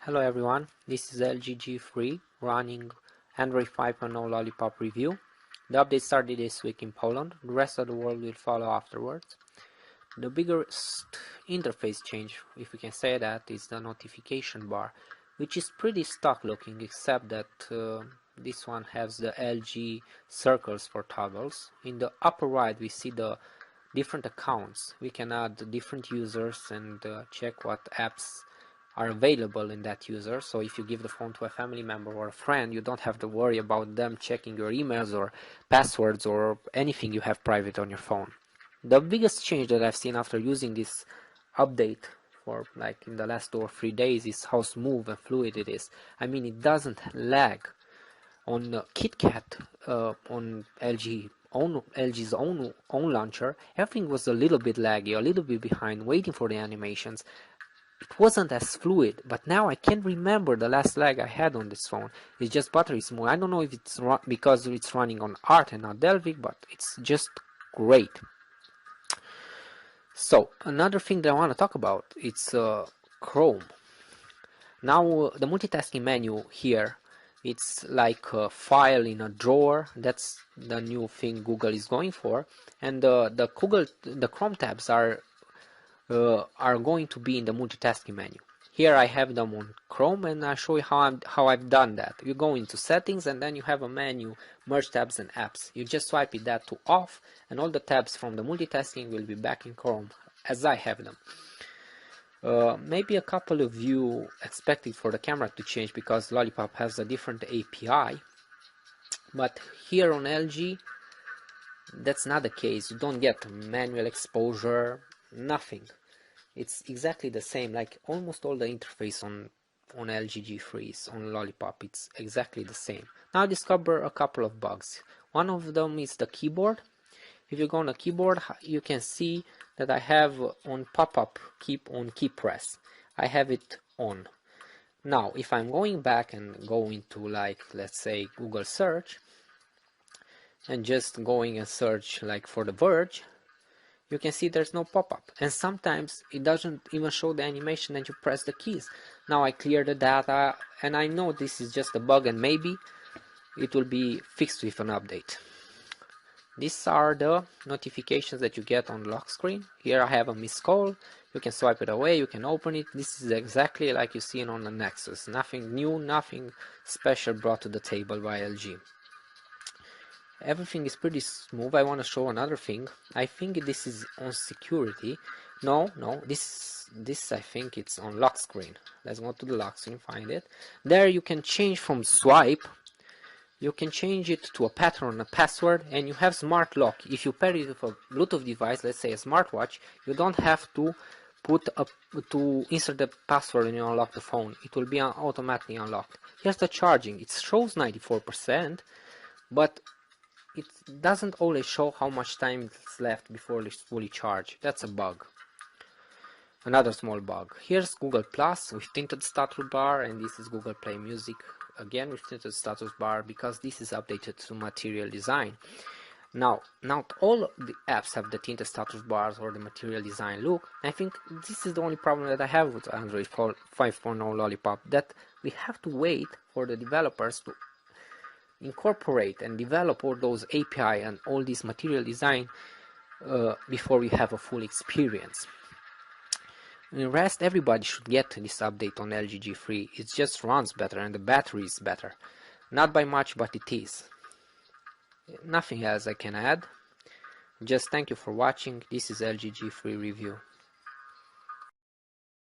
Hello everyone, this is LG G3 running Android 5.0 Lollipop review. The update started this week in Poland, the rest of the world will follow afterwards. The biggest interface change, if we can say that, is the notification bar, which is pretty stock looking except that this one has the LG circles for toggles. In the upper right we see the different accounts. We can add different users and check what apps are available in that user. So if you give the phone to a family member or a friend, you don't have to worry about them checking your emails or passwords or anything you have private on your phone. The biggest change that I've seen after using this update for like in the last 2 or 3 days is how smooth and fluid it is. I mean, it doesn't lag. On KitKat, on LG's own launcher, everything was a little bit laggy, a little bit behind, waiting for the animations. It wasn't as fluid, but now I can't remember the last lag I had on this phone. It's just buttery smooth. I don't know if it's because it's running on Art and not Delphic, but it's just great. So another thing that I want to talk about, it's Chrome. Now the multitasking menu here, it's like a file in a drawer. That's the new thing Google is going for, and the Chrome tabs are going to be in the multitasking menu. Here I have them on Chrome, and I'll show you how I've done that. You go into settings, and then you have a menu, merge tabs and apps. You just swipe it that to off, and all the tabs from the multitasking will be back in Chrome as I have them. Maybe a couple of you expected for the camera to change because Lollipop has a different API, but here on LG that's not the case. You don't get manual exposure, nothing. It's exactly the same, like almost all the interface on LG G3s on Lollipop, it's exactly the same. Now I discover a couple of bugs. One of them is the keyboard. If you go on the keyboard, you can see that I have on pop-up keep on key press. I have it on. Now if I'm going back and go into, like, let's say Google search and just going and search like for The Verge, you can see there's no pop-up, and sometimes it doesn't even show the animation and you press the keys. Now I clear the data, and I know this is just a bug and maybe it will be fixed with an update. These are the notifications that you get on the lock screen. Here I have a missed call. You can swipe it away, you can open it. This is exactly like you see it on the Nexus. Nothing new, nothing special brought to the table by LG. Everything is pretty smooth. I want to show another thing. I think this is on security. No, this I think it's on lock screen. Let's go to the lock screen, find it. There you can change from swipe. You can change it to a pattern, a password, and you have smart lock. If you pair it with a Bluetooth device, let's say a smartwatch, you don't have to insert the password and you unlock the phone. It will be automatically unlocked. Here's the charging. It shows 94%, but it doesn't always show how much time is left before it's fully charged. That's a bug. Another small bug. Here's Google Plus with tinted status bar, and this is Google Play Music again with tinted status bar because this is updated to material design. Now, not all the apps have the tinted status bars or the material design look. I think this is the only problem that I have with Android 5.0 Lollipop, that we have to wait for the developers to incorporate and develop all those API and all this material design before we have a full experience. In the rest, everybody should get this update on LG G3. It just runs better and the battery is better. Not by much, but it is. Nothing else I can add. Just thank you for watching. This is LG G3 review.